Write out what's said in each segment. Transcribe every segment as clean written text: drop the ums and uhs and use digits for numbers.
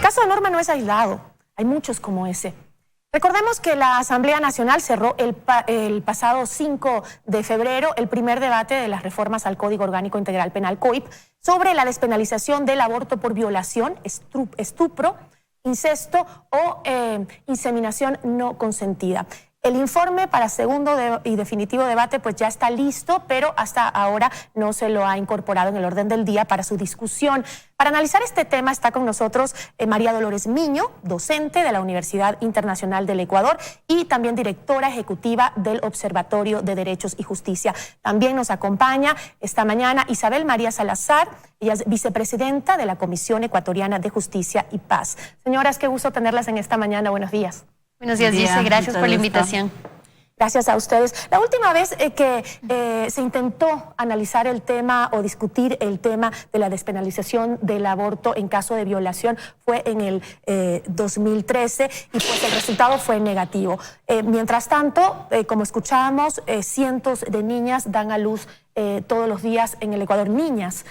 caso de Norma no es aislado, hay muchos como ese. Recordemos que la Asamblea Nacional cerró el pasado 5 de febrero el primer debate de las reformas al Código Orgánico Integral Penal, COIP, sobre la despenalización del aborto por violación, estupro, incesto o inseminación no consentida. El informe para segundo y definitivo debate pues ya está listo, pero hasta ahora no se lo ha incorporado en el orden del día para su discusión. Para analizar este tema está con nosotros María Dolores Miño, docente de la Universidad Internacional del Ecuador y también directora ejecutiva del Observatorio de Derechos y Justicia. También nos acompaña esta mañana Isabel María Salazar, ella es vicepresidenta de la Comisión Ecuatoriana de Justicia y Paz. Señoras, qué gusto tenerlas en esta mañana. Buenos días. Buenos días, Gise. Gracias por la invitación. Gracias a ustedes. La última vez que se intentó analizar el tema o discutir el tema de la despenalización del aborto en caso de violación fue en el 2013 y pues el resultado fue negativo. Mientras tanto, como escuchábamos, cientos de niñas dan a luz todos los días en el Ecuador, niñas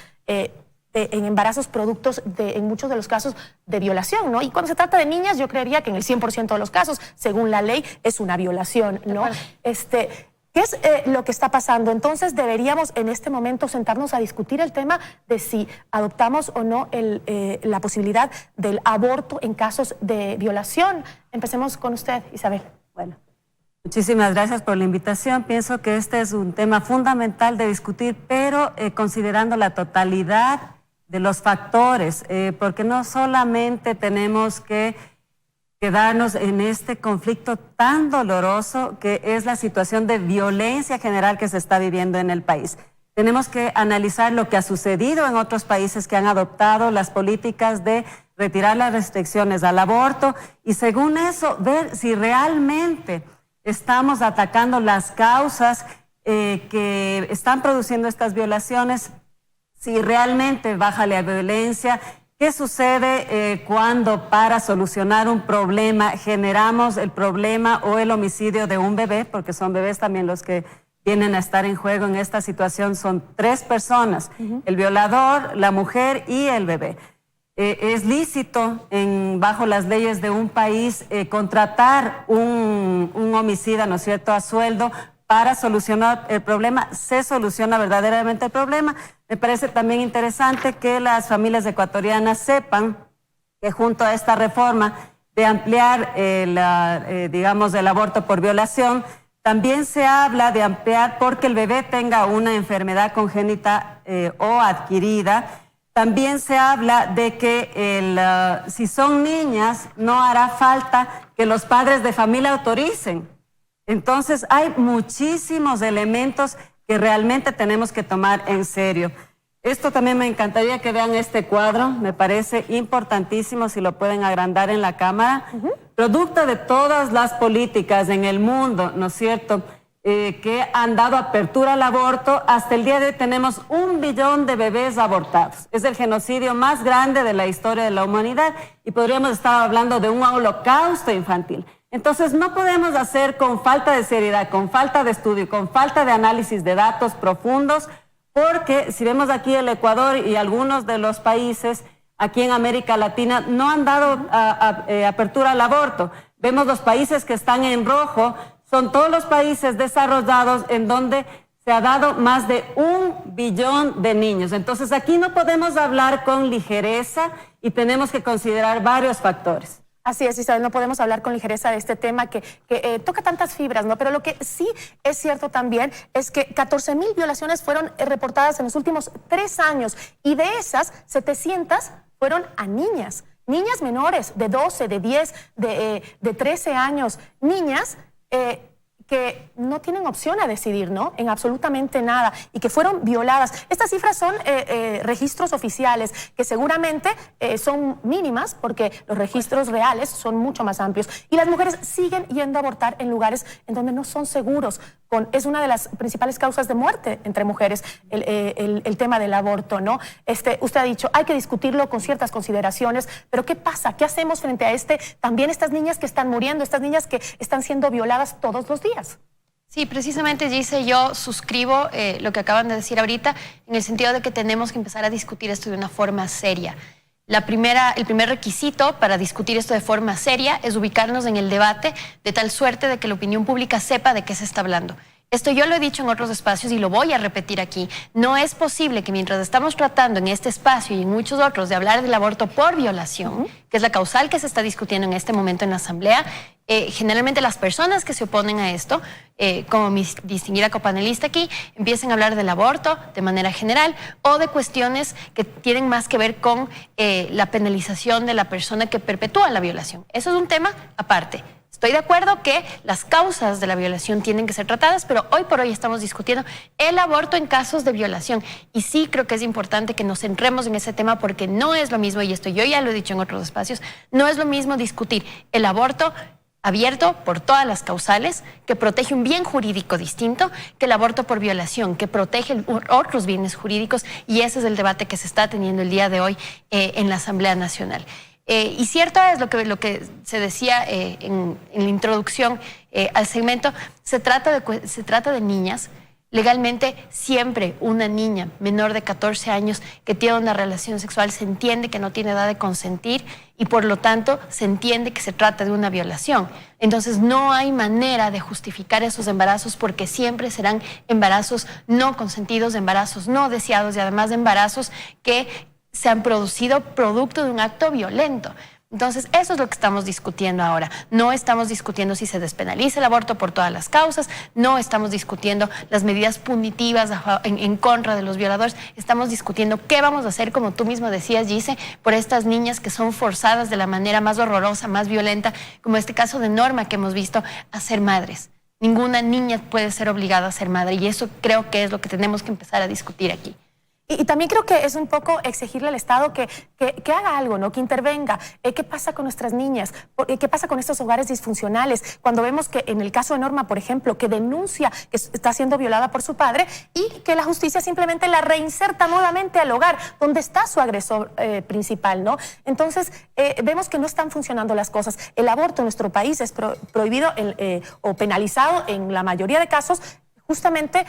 en embarazos productos en muchos de los casos de violación, ¿no? Y cuando se trata de niñas, yo creería que en el 100% de los casos, según la ley, es una violación, ¿no? ¿Qué es lo que está pasando? Entonces, deberíamos en este momento sentarnos a discutir el tema de si adoptamos o no la posibilidad del aborto en casos de violación. Empecemos con usted, Isabel. Bueno, muchísimas gracias por la invitación. Pienso que este es un tema fundamental de discutir, pero considerando la totalidad de los factores, porque no solamente tenemos que quedarnos en este conflicto tan doloroso que es la situación de violencia general que se está viviendo en el país. Tenemos que analizar lo que ha sucedido en otros países que han adoptado las políticas de retirar las restricciones al aborto y según eso ver si realmente estamos atacando las causas que están produciendo estas violaciones, si realmente baja la violencia. ¿Qué sucede cuando para solucionar un problema generamos el problema o el homicidio de un bebé? Porque son bebés también los que vienen a estar en juego en esta situación. Son 3 personas, el violador, la mujer y el bebé. Es lícito bajo las leyes de un país contratar un homicida, ¿no es cierto?, a sueldo para solucionar el problema. Se soluciona verdaderamente el problema. Me parece también interesante que las familias ecuatorianas sepan que junto a esta reforma de ampliar digamos, el aborto por violación, también se habla de ampliar porque el bebé tenga una enfermedad congénita o adquirida. También se habla de que si son niñas no hará falta que los padres de familia autoricen. Entonces hay muchísimos elementos que realmente tenemos que tomar en serio. Esto también me encantaría que vean este cuadro, me parece importantísimo si lo pueden agrandar en la cámara. Producto de todas las políticas en el mundo, ¿no es cierto?, que han dado apertura al aborto, hasta el día de hoy tenemos 1 billón de bebés abortados. Es el genocidio más grande de la historia de la humanidad y podríamos estar hablando de un holocausto infantil. Entonces no podemos hacer con falta de seriedad, con falta de estudio, con falta de análisis de datos profundos, porque si vemos aquí el Ecuador y algunos de los países aquí en América Latina no han dado apertura al aborto. Vemos los países que están en rojo, son todos los países desarrollados en donde se ha dado más de 1 billón de niños. Entonces aquí no podemos hablar con ligereza y tenemos que considerar varios factores. Así es, Isabel, no podemos hablar con ligereza de este tema que toca tantas fibras, ¿no? Pero lo que sí es cierto también es que 14,000 violaciones fueron reportadas en los últimos 3 años y de esas 700 fueron a niñas menores de 12, de 10, de 13 años, niñas que no tienen opción a decidir, ¿no?, en absolutamente nada y que fueron violadas. Estas cifras son registros oficiales que seguramente son mínimas porque los registros reales son mucho más amplios y las mujeres siguen yendo a abortar en lugares en donde no son seguros. Es una de las principales causas de muerte entre mujeres el tema del aborto, ¿no? Usted ha dicho, hay que discutirlo con ciertas consideraciones, pero ¿qué pasa? ¿Qué hacemos frente a también estas niñas que están muriendo, estas niñas que están siendo violadas todos los días? Sí, precisamente, Gise, yo suscribo lo que acaban de decir ahorita en el sentido de que tenemos que empezar a discutir esto de una forma seria. el primer requisito para discutir esto de forma seria es ubicarnos en el debate de tal suerte de que la opinión pública sepa de qué se está hablando. Esto yo lo he dicho en otros espacios y lo voy a repetir aquí. No es posible que mientras estamos tratando en este espacio y en muchos otros de hablar del aborto por violación, que es la causal que se está discutiendo en este momento en la Asamblea, generalmente las personas que se oponen a esto, como mi distinguida copanelista aquí, empiecen a hablar del aborto de manera general o de cuestiones que tienen más que ver con la penalización de la persona que perpetúa la violación. Eso es un tema aparte. Estoy de acuerdo que las causas de la violación tienen que ser tratadas, pero hoy por hoy estamos discutiendo el aborto en casos de violación. Y sí creo que es importante que nos centremos en ese tema porque no es lo mismo, y esto yo ya lo he dicho en otros espacios, no es lo mismo discutir el aborto abierto por todas las causales, que protege un bien jurídico distinto, que el aborto por violación, que protege otros bienes jurídicos, y ese es el debate que se está teniendo el día de hoy en la Asamblea Nacional. Y cierto es lo que se decía en la introducción al segmento, se trata de niñas. Legalmente, siempre una niña menor de 14 años que tiene una relación sexual se entiende que no tiene edad de consentir y por lo tanto se entiende que se trata de una violación. Entonces no hay manera de justificar esos embarazos porque siempre serán embarazos no consentidos, embarazos no deseados y además de embarazos que se han producido producto de un acto violento. Entonces, eso es lo que estamos discutiendo ahora. No estamos discutiendo si se despenaliza el aborto por todas las causas, no estamos discutiendo las medidas punitivas en contra de los violadores, estamos discutiendo qué vamos a hacer, como tú mismo decías, Gise, por estas niñas que son forzadas de la manera más horrorosa, más violenta, como este caso de Norma que hemos visto, a ser madres. Ninguna niña puede ser obligada a ser madre y eso creo que es lo que tenemos que empezar a discutir aquí. Y también creo que es un poco exigirle al Estado que haga algo, ¿no? Que intervenga. ¿Qué pasa con nuestras niñas? ¿Qué pasa con estos hogares disfuncionales? Cuando vemos que en el caso de Norma, por ejemplo, que denuncia que está siendo violada por su padre y que la justicia simplemente la reinserta nuevamente al hogar donde está su agresor principal, ¿no? Entonces, vemos que no están funcionando las cosas. El aborto en nuestro país es prohibido o penalizado en la mayoría de casos justamente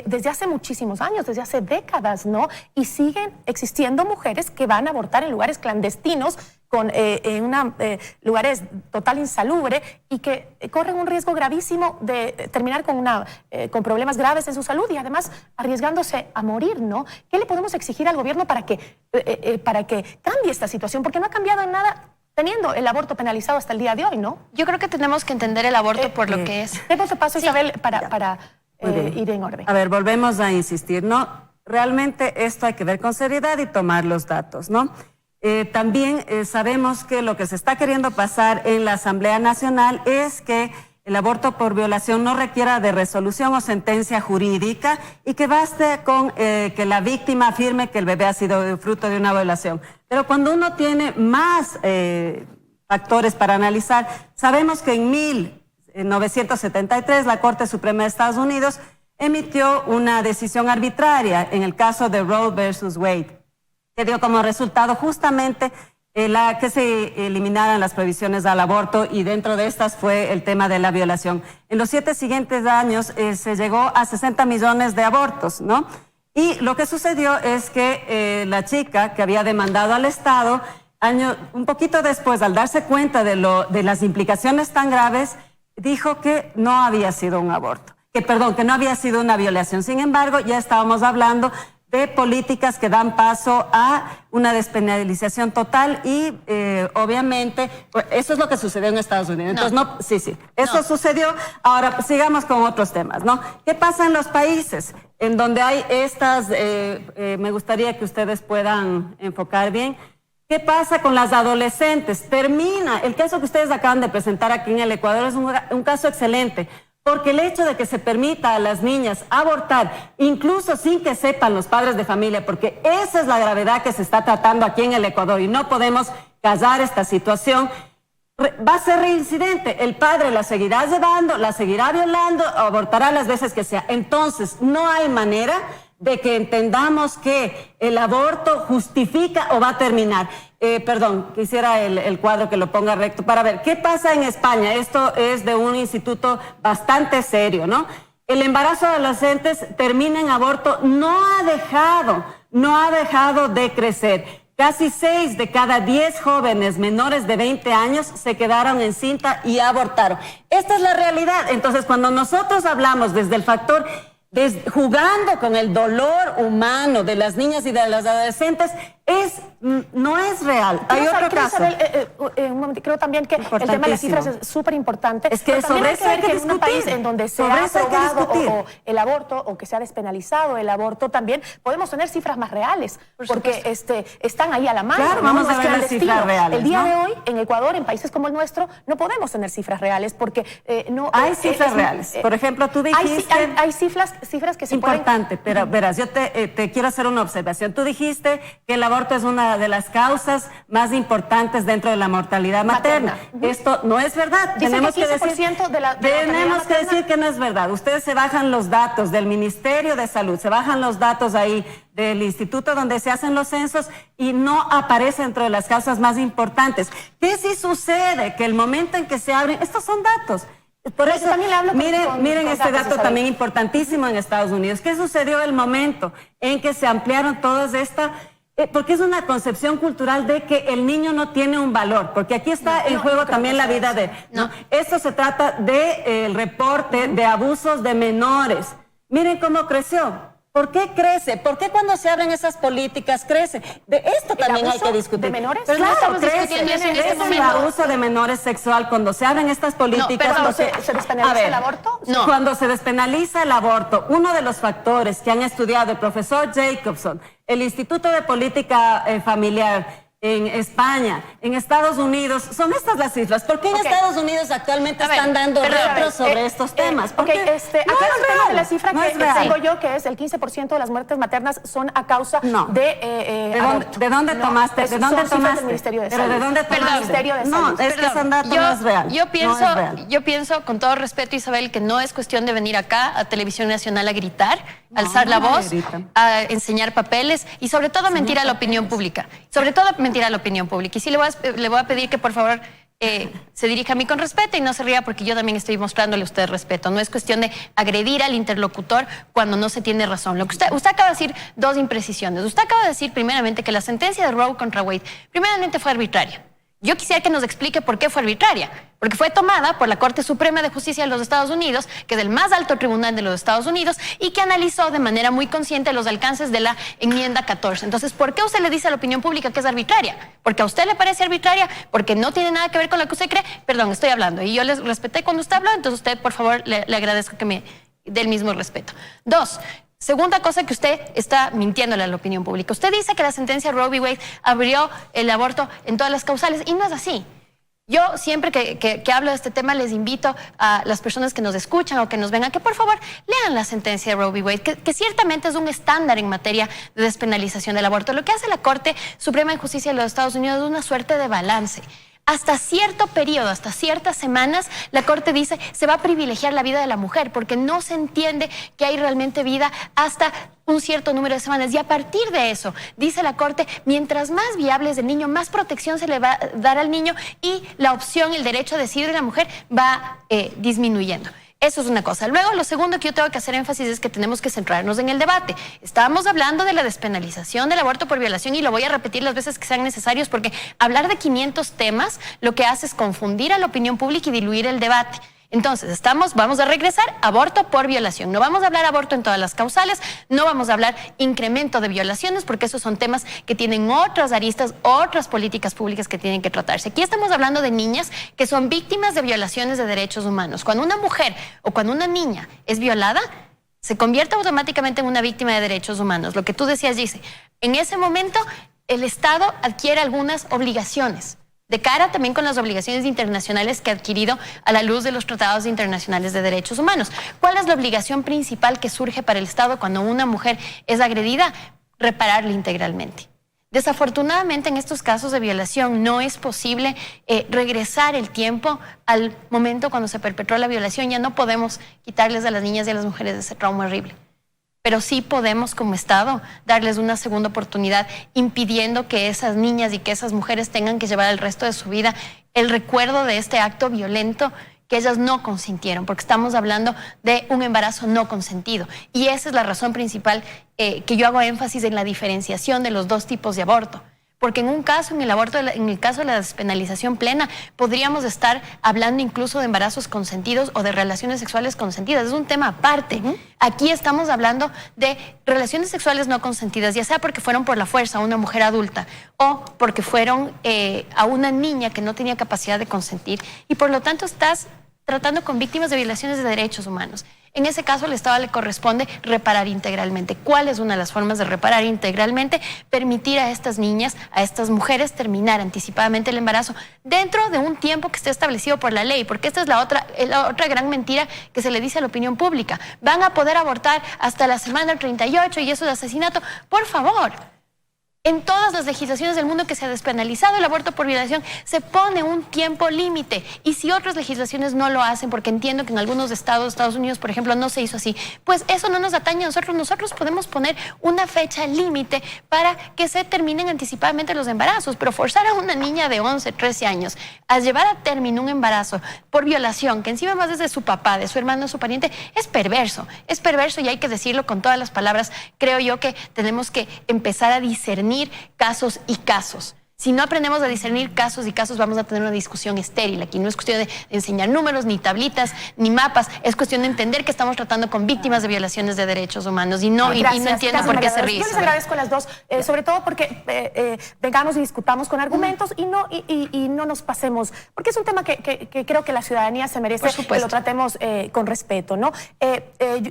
desde hace muchísimos años, desde hace décadas, ¿no? Y siguen existiendo mujeres que van a abortar en lugares clandestinos, en lugares total insalubre y que corren un riesgo gravísimo de terminar con problemas graves en su salud y además arriesgándose a morir, ¿no? ¿Qué le podemos exigir al gobierno para que cambie esta situación? Porque no ha cambiado en nada teniendo el aborto penalizado hasta el día de hoy, ¿no? Yo creo que tenemos que entender el aborto por lo que es. Demos de paso, Isabel, para ir en orden. A ver, volvemos a insistir, ¿no? Realmente esto hay que ver con seriedad y tomar los datos, ¿no? También sabemos que lo que se está queriendo pasar en la Asamblea Nacional es que el aborto por violación no requiera de resolución o sentencia jurídica y que baste con que la víctima afirme que el bebé ha sido fruto de una violación. Pero cuando uno tiene más factores para analizar, sabemos que en 1973, la Corte Suprema de Estados Unidos emitió una decisión arbitraria en el caso de Roe versus Wade, que dio como resultado justamente que se eliminaran las prohibiciones al aborto y dentro de estas fue el tema de la violación. En los 7 siguientes años se llegó a 60 millones de abortos, ¿no? Y lo que sucedió es que la chica que había demandado al Estado, un poquito después, al darse cuenta de las implicaciones tan graves, dijo que no había sido un aborto, que no había sido una violación. Sin embargo, ya estábamos hablando de políticas que dan paso a una despenalización total y obviamente eso es lo que sucedió en Estados Unidos. Entonces, eso sucedió. Ahora sigamos con otros temas, ¿no? ¿Qué pasa en los países en donde hay estas, me gustaría que ustedes puedan enfocar bien? ¿Qué pasa con las adolescentes? El caso que ustedes acaban de presentar aquí en el Ecuador es un caso excelente, porque el hecho de que se permita a las niñas abortar, incluso sin que sepan los padres de familia, porque esa es la gravedad que se está tratando aquí en el Ecuador y no podemos callar esta situación, va a ser reincidente. El padre la seguirá llevando, la seguirá violando, abortará las veces que sea. Entonces, no hay manera de que entendamos que el aborto justifica o va a terminar. Quisiera el cuadro que lo ponga recto para ver qué pasa en España. Esto es de un instituto bastante serio, ¿no? El embarazo de adolescentes termina en aborto, no ha dejado de crecer. casi 6 de cada 10 jóvenes menores de 20 años se quedaron en cinta y abortaron. Esta es la realidad. Entonces, cuando nosotros hablamos desde el factor jugando con el dolor humano de las niñas y de las adolescentes, no es real. Hay otro caso. Un momento, creo también que el tema de las cifras es súper importante. Es que sobre eso hay que discutir. En un país en donde se ha aprobado el aborto o que se ha despenalizado el aborto, también podemos tener cifras más reales, porque están ahí a la mano. Claro, vamos a ver las cifras reales. El día de hoy, en Ecuador, en países como el nuestro, no podemos tener cifras reales porque no hay cifras reales. Por ejemplo, tú dijiste... Hay cifras que se importante, pero verás, yo te quiero hacer una observación. Tú dijiste que el aborto es una de las causas más importantes dentro de la mortalidad materna. Esto no es verdad. Tenemos que decir que no es verdad. Ustedes se bajan los datos del Ministerio de Salud, se bajan los datos ahí del instituto donde se hacen los censos y no aparece dentro de las causas más importantes. ¿Qué sí sucede? Que el momento en que se abren, estos son datos. Por eso, miren este dato también importantísimo en Estados Unidos. ¿Qué sucedió el momento en que se ampliaron todas estas? Porque es una concepción cultural de que el niño no tiene un valor, porque aquí está en juego también la vida de... Esto se trata del reporte de abusos de menores. Miren cómo creció. ¿Por qué crece? ¿Por qué cuando se abren esas políticas crece? De esto también hay que discutir. ¿De menores? Pero claro, crece el abuso de menores sexual cuando se abren estas políticas. No, ¿se despenaliza el aborto? No. Cuando se despenaliza el aborto, uno de los factores que han estudiado el profesor Jacobson, el Instituto de Política Familiar en España, en Estados Unidos, son estas las cifras. ¿Por qué en Estados Unidos actualmente están dando retros sobre estos temas? Aquí el tema de la cifra que tengo yo, que es el 15% de las muertes maternas son a causa de aborto. ¿De dónde tomaste? ¿De dónde tomaste? Del Ministerio de Salud. ¿Pero de dónde tomaste? Ministerio de Salud. No, es que ese dato no es real. Yo pienso, con todo respeto, Isabel, que no es cuestión de venir acá a Televisión Nacional a gritar, alzar la voz, a enseñar papeles y sobre todo mentir a la opinión pública. Sobre todo mentir a la opinión pública. Y sí le voy a pedir que por favor se dirija a mí con respeto y no se ría porque yo también estoy mostrándole a usted respeto. No es cuestión de agredir al interlocutor cuando no se tiene razón. Lo que usted acaba de decir dos imprecisiones. Usted acaba de decir primeramente que la sentencia de Roe contra Wade primeramente fue arbitraria. Yo quisiera que nos explique por qué fue arbitraria. Porque fue tomada por la Corte Suprema de Justicia de los Estados Unidos, que es el más alto tribunal de los Estados Unidos, y que analizó de manera muy consciente los alcances de la enmienda 14. Entonces, ¿por qué usted le dice a la opinión pública que es arbitraria? ¿Porque a usted le parece arbitraria? ¿Porque no tiene nada que ver con lo que usted cree? Perdón, estoy hablando. Y yo les respeté cuando usted habló, entonces usted, por favor, le agradezco que me dé el mismo respeto. Dos, segunda cosa que usted está mintiéndole a la opinión pública. Usted dice que la sentencia Roe v. Wade abrió el aborto en todas las causales y no es así. Yo siempre que hablo de este tema les invito a las personas que nos escuchan o que nos ven a que por favor lean la sentencia de Roe v. Wade, que ciertamente es un estándar en materia de despenalización del aborto. Lo que hace la Corte Suprema de Justicia de los Estados Unidos es una suerte de balance. Hasta cierto periodo, hasta ciertas semanas, la Corte dice se va a privilegiar la vida de la mujer porque no se entiende que hay realmente vida hasta un cierto número de semanas. Y a partir de eso, dice la Corte, mientras más viable es el niño, más protección se le va a dar al niño y la opción, el derecho a decidir de la mujer va disminuyendo. Eso es una cosa. Luego, lo segundo que yo tengo que hacer énfasis es que tenemos que centrarnos en el debate. Estábamos hablando de la despenalización del aborto por violación y lo voy a repetir las veces que sean necesarios porque hablar de 500 temas lo que hace es confundir a la opinión pública y diluir el debate. Entonces, vamos a regresar aborto por violación. No vamos a hablar aborto en todas las causales, no vamos a hablar incremento de violaciones, porque esos son temas que tienen otras aristas, otras políticas públicas que tienen que tratarse. Aquí estamos hablando de niñas que son víctimas de violaciones de derechos humanos. Cuando una mujer o cuando una niña es violada, se convierte automáticamente en una víctima de derechos humanos. Lo que tú decías, Gise, en ese momento el Estado adquiere algunas obligaciones, de cara también con las obligaciones internacionales que ha adquirido a la luz de los tratados internacionales de derechos humanos. ¿Cuál es la obligación principal que surge para el Estado cuando una mujer es agredida? Repararla integralmente. Desafortunadamente, en estos casos de violación no es posible regresar el tiempo al momento cuando se perpetró la violación. Ya no podemos quitarles a las niñas y a las mujeres ese trauma horrible. Pero sí podemos como Estado darles una segunda oportunidad impidiendo que esas niñas y que esas mujeres tengan que llevar el resto de su vida el recuerdo de este acto violento que ellas no consintieron, porque estamos hablando de un embarazo no consentido. Y esa es la razón principal que yo hago énfasis en la diferenciación de los dos tipos de aborto. porque en un caso, en el aborto, en el caso de la despenalización plena, podríamos estar hablando incluso de embarazos consentidos o de relaciones sexuales consentidas. Es un tema aparte. Aquí estamos hablando de relaciones sexuales no consentidas, ya sea porque fueron por la fuerza a una mujer adulta o porque fueron a una niña que no tenía capacidad de consentir, y por lo tanto estás tratando con víctimas de violaciones de derechos humanos. En ese caso, al Estado le corresponde reparar integralmente. ¿Cuál es una de las formas de reparar integralmente? Permitir a estas niñas, a estas mujeres, terminar anticipadamente el embarazo dentro de un tiempo que esté establecido por la ley, porque esta es la otra gran mentira que se le dice a la opinión pública. Van a poder abortar hasta la semana 38 y eso es asesinato. Por favor. En todas las legislaciones del mundo que se ha despenalizado el aborto por violación, se pone un tiempo límite. Y si otras legislaciones no lo hacen, porque entiendo que en algunos estados, Estados Unidos, por ejemplo, no se hizo así, pues eso no nos atañe a nosotros. Nosotros podemos poner una fecha límite para que se terminen anticipadamente los embarazos, pero forzar a una niña de 11, 13 años a llevar a término un embarazo por violación, que encima más es de su papá, de su hermano, de su pariente, es perverso y hay que decirlo con todas las palabras. Creo yo que tenemos que empezar a discernir casos y casos. Si no aprendemos a discernir casos y casos, vamos a tener una discusión estéril. Aquí no es cuestión de enseñar números, ni tablitas, ni mapas. Es cuestión de entender que estamos tratando con víctimas de violaciones de derechos humanos y no entiendo por qué se ríe. Yo les agradezco a las dos, sobre todo porque vengamos y discutamos con argumentos y no nos pasemos, porque es un tema que creo que la ciudadanía se merece que lo tratemos con respeto, ¿no?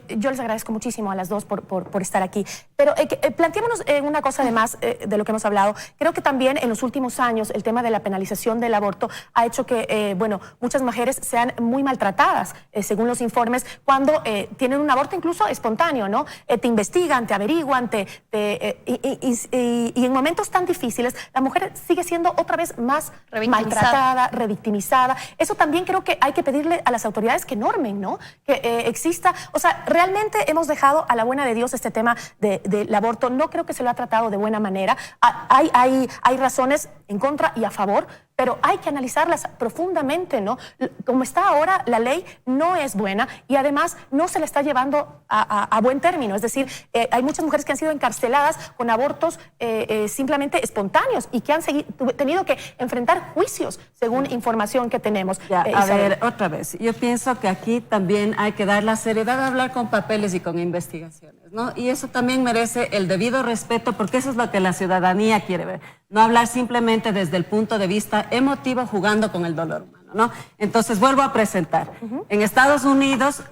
Yo les agradezco muchísimo a las dos por estar aquí. Pero planteémonos una cosa además de lo que hemos hablado. Creo que también en los últimos años el tema de la penalización del aborto ha hecho que, muchas mujeres sean muy maltratadas, según los informes, cuando tienen un aborto incluso espontáneo, ¿no? Te investigan, te averiguan, y en momentos tan difíciles la mujer sigue siendo otra vez más maltratada, revictimizada. Eso también creo que hay que pedirle a las autoridades que normen, ¿no? Que exista, o sea, realmente hemos dejado a la buena de Dios este tema del aborto. No creo que se lo ha tratado de buena manera. Hay razones en contra y a favor, pero hay que analizarlas profundamente, ¿no? Como está ahora, la ley no es buena y además no se le está llevando a buen término. Es decir, hay muchas mujeres que han sido encarceladas con abortos simplemente espontáneos y que han tenido que enfrentar juicios, según información que tenemos. A ver, otra vez, yo pienso que aquí también hay que dar la seriedad de hablar con papeles y con investigaciones, ¿no? Y eso también merece el debido respeto, porque eso es lo que la ciudadanía quiere ver. No hablar simplemente desde el punto de vista emotivo, jugando con el dolor humano, ¿no? Entonces, vuelvo a presentar. En Estados Unidos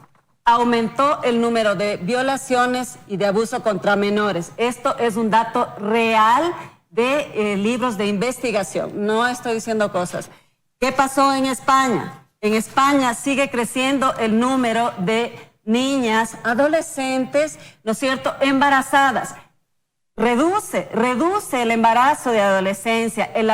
aumentó el número de violaciones y de abuso contra menores. Esto es un dato real de libros de investigación. No estoy diciendo cosas. ¿Qué pasó en España? En España sigue creciendo el número de niñas, adolescentes, ¿no es cierto?, embarazadas. Reduce el embarazo de adolescencia, el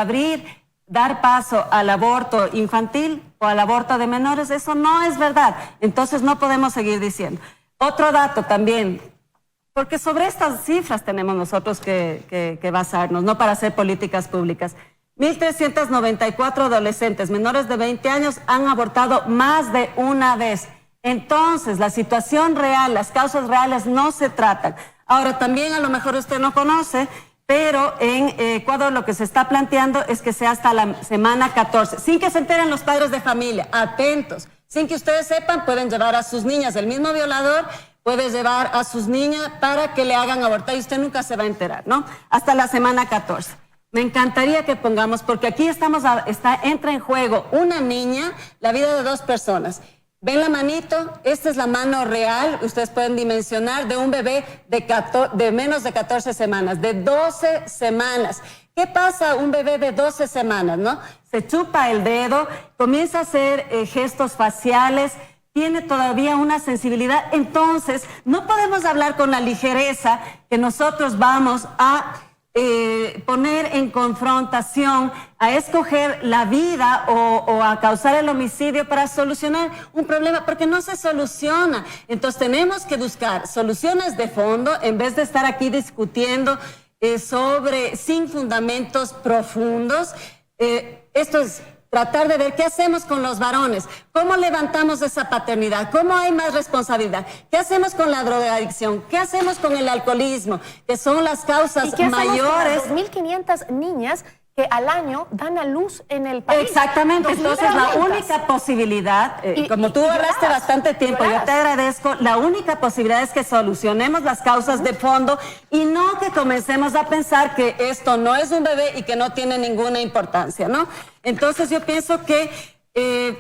dar paso al aborto infantil o al aborto de menores. Eso no es verdad. Entonces no podemos seguir diciendo. Otro dato también, porque sobre estas cifras tenemos nosotros que basarnos, no para hacer políticas públicas. 1.394 adolescentes menores de 20 años han abortado más de una vez. Entonces, la situación real, las causas reales no se tratan. Ahora, también a lo mejor usted no conoce, pero en Ecuador lo que se está planteando es que sea hasta la semana 14, sin que se enteren los padres de familia, atentos, sin que ustedes sepan, pueden llevar a sus niñas, el mismo violador puede llevar a sus niñas para que le hagan abortar y usted nunca se va a enterar, ¿no? Hasta la semana 14. Me encantaría que pongamos, porque aquí entra en juego una niña, la vida de dos personas. ¿Ven la manito? Esta es la mano real, ustedes pueden dimensionar, de un bebé de menos de 14 semanas, de 12 semanas. ¿Qué pasa un bebé de 12 semanas, no? Se chupa el dedo, comienza a hacer gestos faciales, tiene todavía una sensibilidad. Entonces, no podemos hablar con la ligereza que nosotros vamos a poner en confrontación, a escoger la vida o a causar el homicidio para solucionar un problema, porque no se soluciona. Entonces tenemos que buscar soluciones de fondo en vez de estar aquí discutiendo sin fundamentos profundos. Esto es tratar de ver qué hacemos con los varones, cómo levantamos esa paternidad, cómo hay más responsabilidad, qué hacemos con la drogadicción, qué hacemos con el alcoholismo, que son las causas ¿Y qué mayores. hacemos con las 2.500 niñas que al año dan a luz en el país? Exactamente, entonces la 2.500. única posibilidad, como tú hablaste violadas, bastante tiempo, yo te agradezco, la única posibilidad es que solucionemos las causas de fondo y no que comencemos a pensar que esto no es un bebé y que no tiene ninguna importancia, ¿no? Entonces yo pienso que,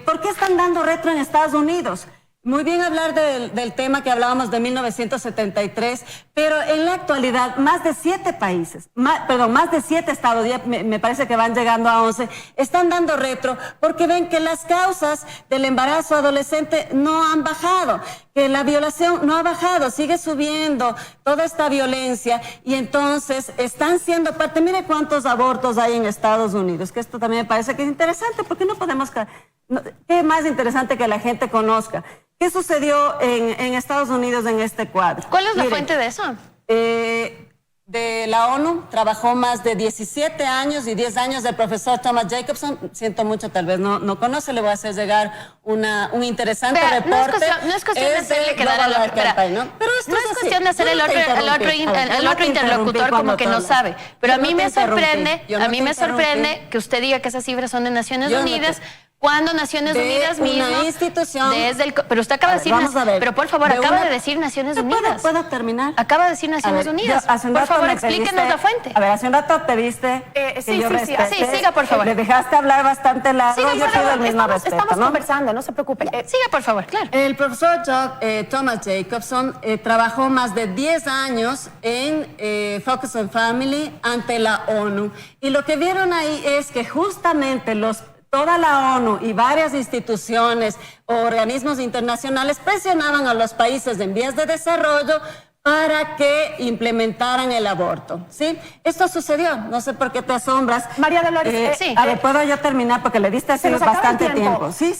¿por qué están dando retro en Estados Unidos? Muy bien hablar del tema que hablábamos de 1973, pero en la actualidad más de 7 países, más de 7 estados, ya me parece que van llegando a 11, están dando retro porque ven que las causas del embarazo adolescente no han bajado, que la violación no ha bajado, sigue subiendo toda esta violencia y entonces están siendo parte. Mire cuántos abortos hay en Estados Unidos, que esto también me parece que es interesante porque no podemos... ¿Qué más interesante que la gente conozca? ¿Qué sucedió en Estados Unidos en este cuadro? ¿Cuál es la fuente de eso? De la ONU, trabajó más de 17 años y 10 años del profesor Thomas Jacobson. Siento mucho, tal vez no conoce, le voy a hacer llegar un interesante reporte. No es cuestión de hacerle quedar a la... Pero esto no es cuestión de hacer el otro interlocutor como que no sabe. Pero a mí me sorprende que usted diga que esas cifras son de Naciones Unidas. Cuando Naciones Unidas mismo... una institución... pero usted acaba de decir... Pero por favor, acaba de decir Naciones Unidas. ¿Puedo terminar? Acaba de decir Naciones Unidas. Por favor, explíquenos la fuente. A ver, hace un rato te viste que yo respete. Sí, siga, por favor. Le dejaste hablar bastante largo. Yo pido el mismo respeto, Estamos ¿no? conversando, no se preocupe. Siga, por favor, claro. El profesor Thomas Jacobson trabajó más de 10 años en Focus on Family ante la ONU. Y lo que vieron ahí es que justamente toda la ONU y varias instituciones o organismos internacionales presionaban a los países en vías de desarrollo para que implementaran el aborto, ¿sí? Esto sucedió, no sé por qué te asombras. María Dolores, sí. A ver, ¿puedo yo terminar? Porque le diste así bastante tiempo. Sí.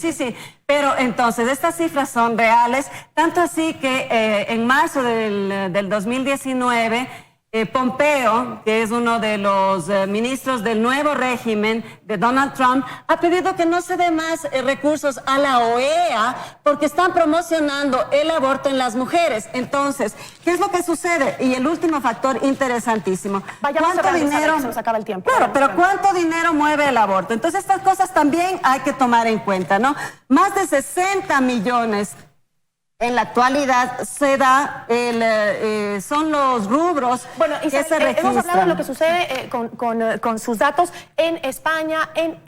Pero entonces, estas cifras son reales, tanto así que en marzo del 2019... Pompeo, que es uno de los ministros del nuevo régimen de Donald Trump, ha pedido que no se dé más recursos a la OEA porque están promocionando el aborto en las mujeres. Entonces, ¿qué es lo que sucede? Y el último factor interesantísimo. ¿Cuánto dinero? Se nos acaba el tiempo. Claro, pero ¿cuánto dinero mueve el aborto? Entonces, estas cosas también hay que tomar en cuenta, ¿no? Más de 60 millones en la actualidad se da, son los rubros que se registran. Hemos hablado de lo que sucede con sus datos en España, en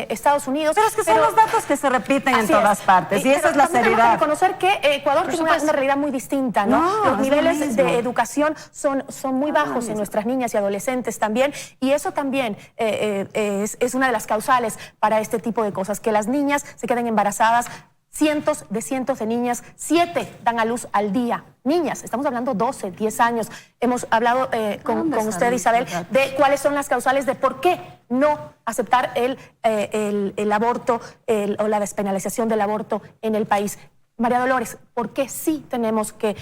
Estados Unidos. Pero es que son los datos que se repiten en todas partes y esa es la seriedad. Tenemos que reconocer que Ecuador tiene una realidad muy distinta, ¿no? Los niveles de educación son muy bajos en nuestras niñas y adolescentes también, y eso también es una de las causales para este tipo de cosas, que las niñas se queden embarazadas. Cientos de niñas, 7 dan a luz al día. Niñas, estamos hablando 12, 10 años. Hemos hablado con usted, Isabel, de cuáles son las causales de por qué no aceptar el aborto o la despenalización del aborto en el país. María Dolores, ¿por qué sí tenemos que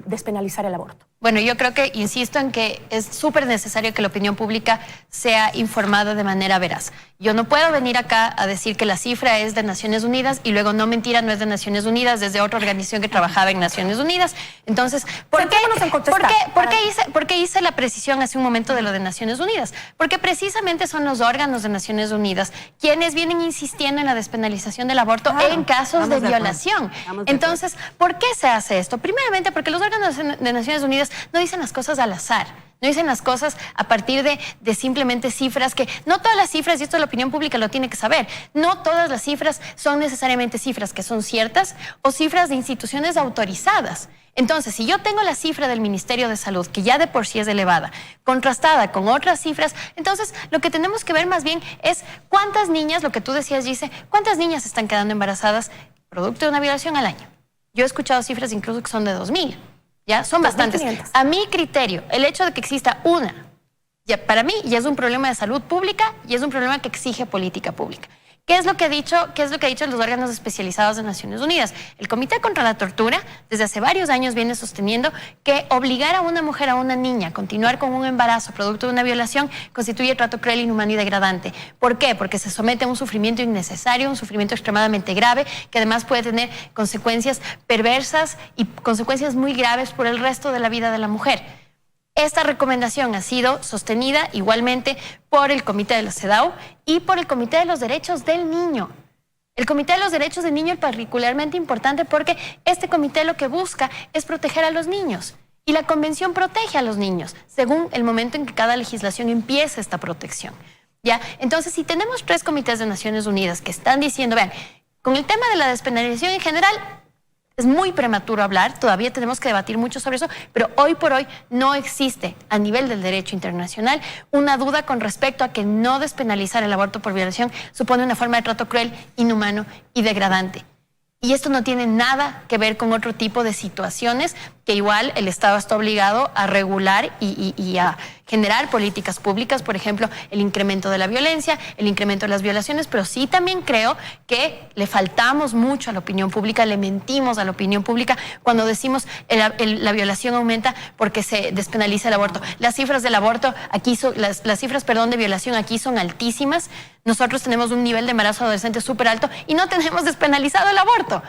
despenalizar el aborto? Bueno, yo creo que, insisto en que es súper necesario que la opinión pública sea informada de manera veraz. Yo no puedo venir acá a decir que la cifra es de Naciones Unidas y luego no, mentira, no es de Naciones Unidas, desde otra organización que trabajaba en Naciones Unidas. Entonces, ¿por qué hice la precisión hace un momento de lo de Naciones Unidas? Porque precisamente son los órganos de Naciones Unidas quienes vienen insistiendo en la despenalización del aborto en casos de violación. Entonces, ¿por qué se hace esto? Primeramente, porque los órganos de Naciones Unidas no dicen las cosas al azar, no dicen las cosas a partir de simplemente cifras que, no todas las cifras, y esto la opinión pública lo tiene que saber, no todas las cifras son necesariamente cifras que son ciertas o cifras de instituciones autorizadas. Entonces, si yo tengo la cifra del Ministerio de Salud, que ya de por sí es elevada, contrastada con otras cifras, entonces lo que tenemos que ver más bien es cuántas niñas, lo que tú decías, Gise, cuántas niñas están quedando embarazadas producto de una violación al año. Yo he escuchado cifras incluso que son de 2.000. Ya son bastantes. A mi criterio, el hecho de que exista una, ya para mí ya es un problema de salud pública y es un problema que exige política pública. ¿Qué es lo que ha dicho los órganos especializados de Naciones Unidas? El Comité contra la Tortura desde hace varios años viene sosteniendo que obligar a una mujer, a una niña, a continuar con un embarazo producto de una violación constituye trato cruel, inhumano y degradante. ¿Por qué? Porque se somete a un sufrimiento innecesario, un sufrimiento extremadamente grave, que además puede tener consecuencias perversas y consecuencias muy graves por el resto de la vida de la mujer. Esta recomendación ha sido sostenida igualmente por el Comité de la CEDAW y por el Comité de los Derechos del Niño. El Comité de los Derechos del Niño es particularmente importante porque este comité lo que busca es proteger a los niños. Y la Convención protege a los niños, según el momento en que cada legislación empieza esta protección. ¿Ya? Entonces, si tenemos 3 comités de Naciones Unidas que están diciendo, vean, con el tema de la despenalización en general, es muy prematuro hablar, todavía tenemos que debatir mucho sobre eso, pero hoy por hoy no existe a nivel del derecho internacional una duda con respecto a que no despenalizar el aborto por violación supone una forma de trato cruel, inhumano y degradante. Y esto no tiene nada que ver con otro tipo de situaciones que igual el Estado está obligado a regular y a generar políticas públicas, por ejemplo, el incremento de la violencia, el incremento de las violaciones, pero sí también creo que le faltamos mucho a la opinión pública, le mentimos a la opinión pública cuando decimos la violación aumenta porque se despenaliza el aborto. Las cifras del aborto aquí las cifras, de violación aquí son altísimas. Nosotros tenemos un nivel de embarazo adolescente súper alto y no tenemos despenalizado el aborto.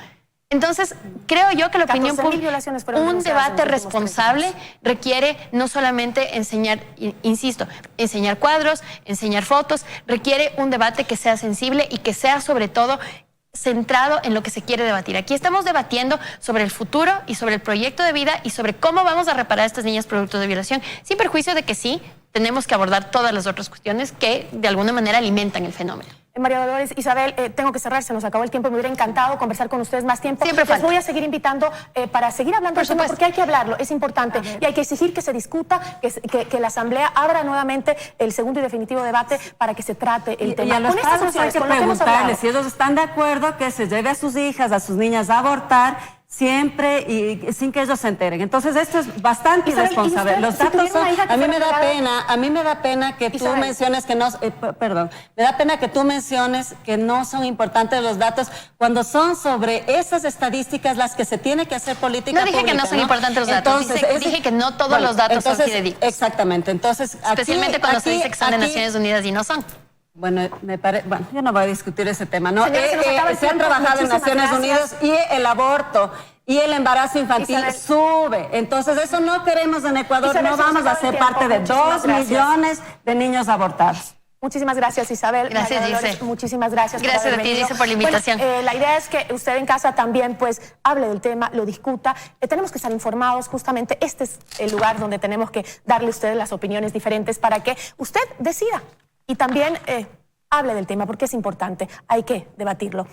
Entonces, creo yo que la opinión pública, un debate responsable requiere no solamente enseñar, insisto, enseñar cuadros, enseñar fotos, requiere un debate que sea sensible y que sea sobre todo centrado en lo que se quiere debatir. Aquí estamos debatiendo sobre el futuro y sobre el proyecto de vida y sobre cómo vamos a reparar a estas niñas producto de violación, sin perjuicio de que sí, tenemos que abordar todas las otras cuestiones que de alguna manera alimentan el fenómeno. María Dolores, Isabel, tengo que cerrar, se nos acabó el tiempo, me hubiera encantado conversar con ustedes más tiempo. Siempre Les voy a seguir invitando para seguir hablando del tema, porque hay que hablarlo, es importante, y hay que exigir que se discuta, que la Asamblea abra nuevamente el segundo y definitivo debate para que se trate el tema. Y a los padres hay que preguntarles si ellos están de acuerdo que se lleve a sus hijas, a sus niñas a abortar, siempre y sin que ellos se enteren. Entonces esto es bastante irresponsable. Los datos son, a mí me da pena que tú menciones que no, me da pena que tú menciones que no son importantes los datos cuando son sobre esas estadísticas las que se tiene que hacer política pública. No dije que no son importantes los datos, entonces, dije que no todos los datos son fidedignos. Exactamente, entonces especialmente cuando se dice que son de Naciones Unidas y no son. Bueno, yo no voy a discutir ese tema, ¿no? Se han trabajado en Naciones Unidas y el aborto y el embarazo infantil sube. Entonces, eso no queremos en Ecuador, no vamos a ser parte de 2 millones de niños abortados. Muchísimas gracias, Isabel. Gracias, Dice. Muchísimas gracias. Gracias a ti, Dice, por la invitación. Bueno, la idea es que usted en casa también, pues, hable del tema, lo discuta. Tenemos que estar informados, justamente este es el lugar donde tenemos que darle a ustedes las opiniones diferentes para que usted decida y también hable del tema, porque es importante, hay que debatirlo.